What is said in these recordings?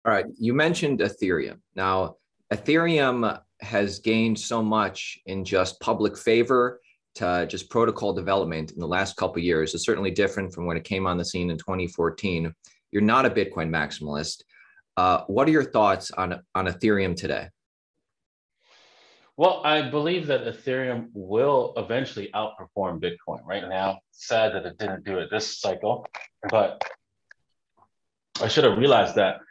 All right, you mentioned Ethereum. Now, Ethereum has gained so much in just public favor to just protocol development in the last couple of years. It's certainly different from when it came on the scene in 2014. You're not a Bitcoin maximalist. What are your thoughts on Ethereum today? Well, I believe that Ethereum will eventually outperform Bitcoin. Right now, sad that it didn't do it this cycle, but I should have realized that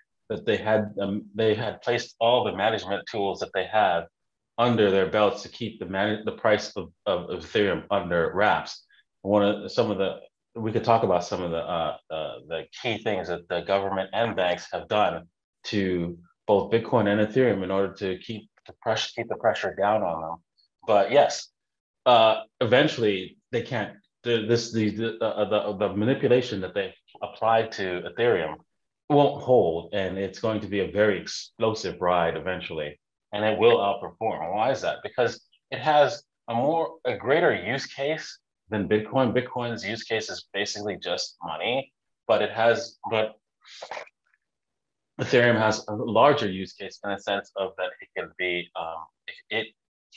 they had placed all the management tools that they have under their belts to keep the price of Ethereum under wraps. One of some of the We could talk about some of the key things that the government and banks have done to both Bitcoin and Ethereum in order to keep the pressure down on them. But yes, eventually they can't. The manipulation that they applied to Ethereum won't hold, and it's going to be a very explosive ride eventually, and it will outperform. Why is that? Because it has a greater use case than Bitcoin. Bitcoin's use case is basically just money, but Ethereum has a larger use case in the sense of that it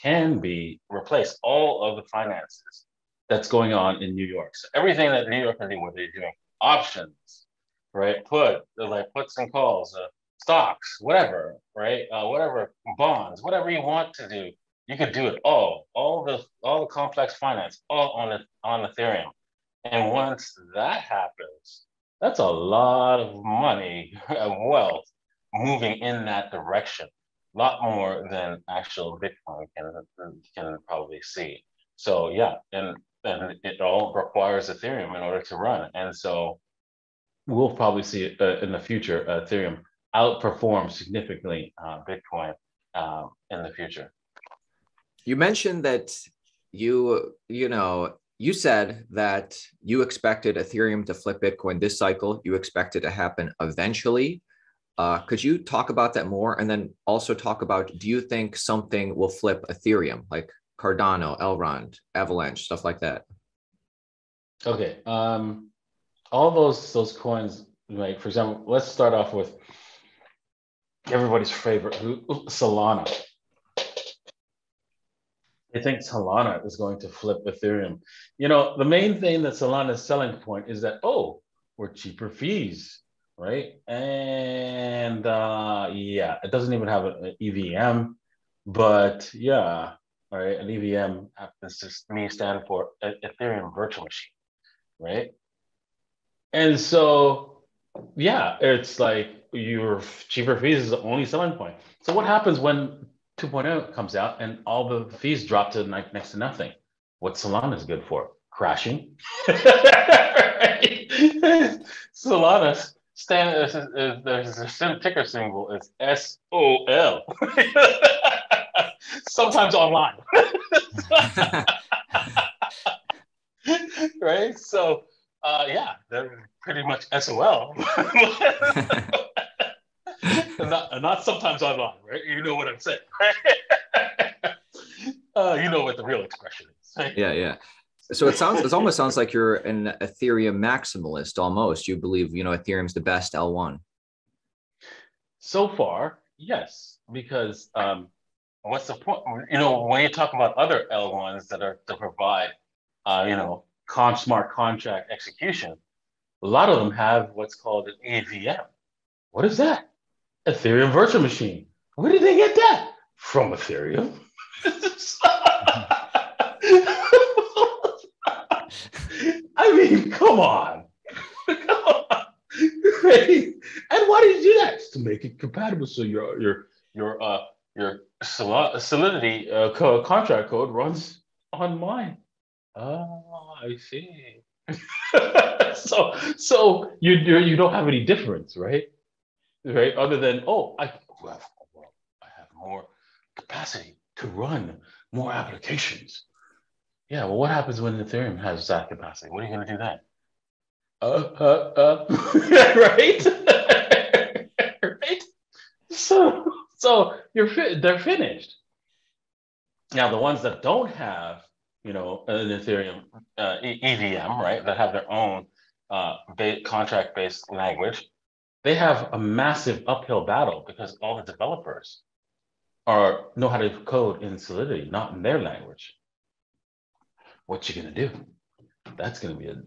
can be replace all of the finances that's going on in New York. So everything that New York are doing, whether you're doing options, right, like puts and calls, stocks, whatever, right, whatever bonds, whatever you want to do, you could do it all the complex finance, all on Ethereum. And once that happens, that's a lot of money and wealth moving in that direction. A lot more than actual Bitcoin can probably see. So yeah, and it all requires Ethereum in order to run. And so we'll probably see it in the future, Ethereum outperform significantly Bitcoin in the future. You mentioned that you said that you expected Ethereum to flip Bitcoin this cycle. You expect it to happen eventually. Could you talk about that more? And then also talk about, do you think something will flip Ethereum, like Cardano, Elrond, Avalanche, stuff like that? Okay. All those coins, like for example, let's start off with everybody's favorite, Solana. I think Solana is going to flip Ethereum. The main thing that Solana's selling point is that, oh, we're cheaper fees, right? And yeah, it doesn't even have an EVM, but yeah, all right, an EVM happens to me stand for Ethereum virtual machine, right? And so, yeah, it's like your cheaper fees is the only selling point. So what happens when 2.0 comes out and all the fees drop to next to nothing? What Solana is good for? Crashing. Solana the ticker symbol is SOL. Sometimes online. Right? So yeah, they're pretty much SOL. not sometimes online, right? You know what I'm saying, right? You know what the real expression is. Right? Yeah, yeah. So it almost sounds like you're an Ethereum maximalist almost. You believe, Ethereum's the best L1. So far, yes, because what's the point? When you talk about other L1s that are to provide, smart contract execution, a lot of them have what's called an AVM. What is that? Ethereum virtual machine. Where did they get that? From Ethereum. I mean, come on. Come on. Right? And why did you do that? Just to make it compatible so your Solidity contract code runs on mine. Oh, I see. So you don't have any difference, right? Right? Other than I have more capacity to run more applications. Yeah. Well, what happens when Ethereum has that capacity? What are you going to do then? Right? Right? So they're finished. Now, the ones that don't have, an Ethereum EVM, right, that have their own contract-based language, they have a massive uphill battle because all the developers know how to code in Solidity, not in their language. What you gonna do? That's gonna be a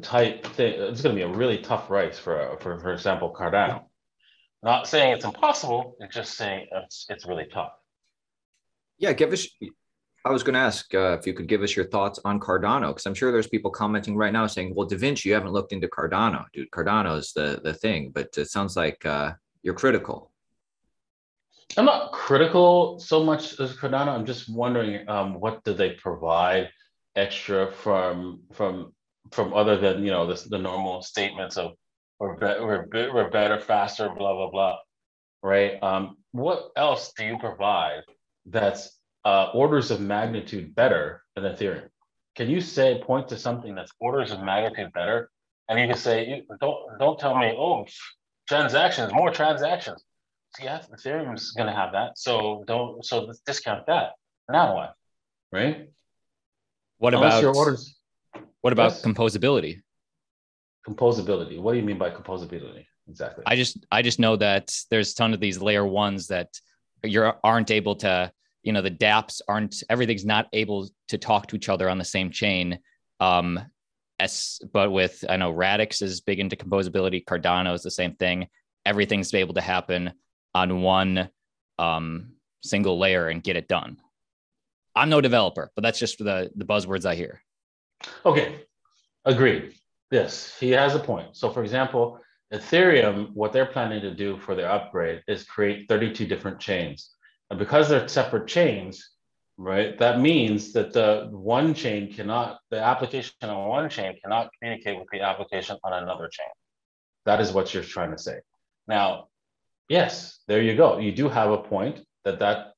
tight thing. It's gonna be a really tough race for example, Cardano. Not saying it's impossible, it's just saying it's really tough. Yeah, I was going to ask if you could give us your thoughts on Cardano, because I'm sure there's people commenting right now saying, well, Da Vinci, you haven't looked into Cardano. Dude, Cardano is the thing, but it sounds like you're critical. I'm not critical so much as Cardano. I'm just wondering what do they provide extra from other than the normal statements of we're better, faster, blah blah blah, right? What else do you provide that's orders of magnitude better than Ethereum? Can you point to something that's orders of magnitude better? And you can say, don't tell me, oh, more transactions. So yeah, Ethereum's going to have that. So let's discount that. Now what? Right? What Unless about your orders? What about Yes? composability? Composability. What do you mean by composability? Exactly. I just know that there's a ton of these layer ones that aren't able to, the dApps everything's not able to talk to each other on the same chain. But with, I know Radix is big into composability. Cardano is the same thing. Everything's able to happen on one single layer and get it done. I'm no developer, but that's just the buzzwords I hear. Okay, agreed. Yes, he has a point. So for example, Ethereum, what they're planning to do for their upgrade is create 32 different chains. And because they're separate chains, right, that means that the application on one chain cannot communicate with the application on another chain. That is what you're trying to say. Now, yes, there you go. You do have a point that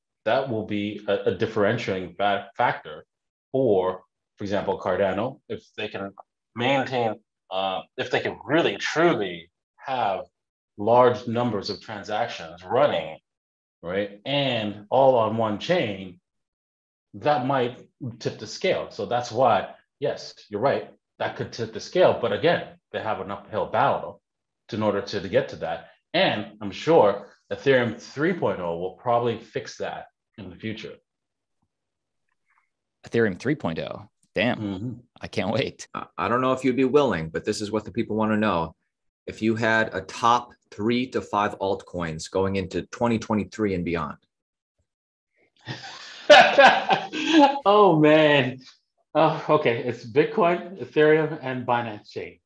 will be a differentiating factor for example, Cardano, if they can maintain, if they can really truly have large numbers of transactions running, right, and all on one chain, that might tip the scale. So that's why, yes, you're right, that could tip the scale. But again, they have an uphill battle in order to get to that. And I'm sure Ethereum 3.0 will probably fix that in the future. Ethereum 3.0. Damn, I can't wait. I don't know if you'd be willing, but this is what the people want to know. If you had a top 3 to 5 altcoins going into 2023 and beyond. Oh, man. Oh, okay. It's Bitcoin, Ethereum, and Binance Chain.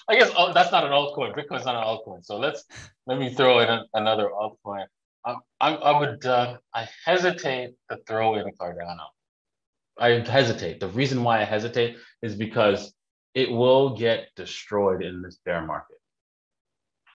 I guess that's not an altcoin. Bitcoin's not an altcoin. So let me throw in another altcoin. I hesitate to throw in Cardano. I hesitate. The reason why I hesitate is because it will get destroyed in this bear market.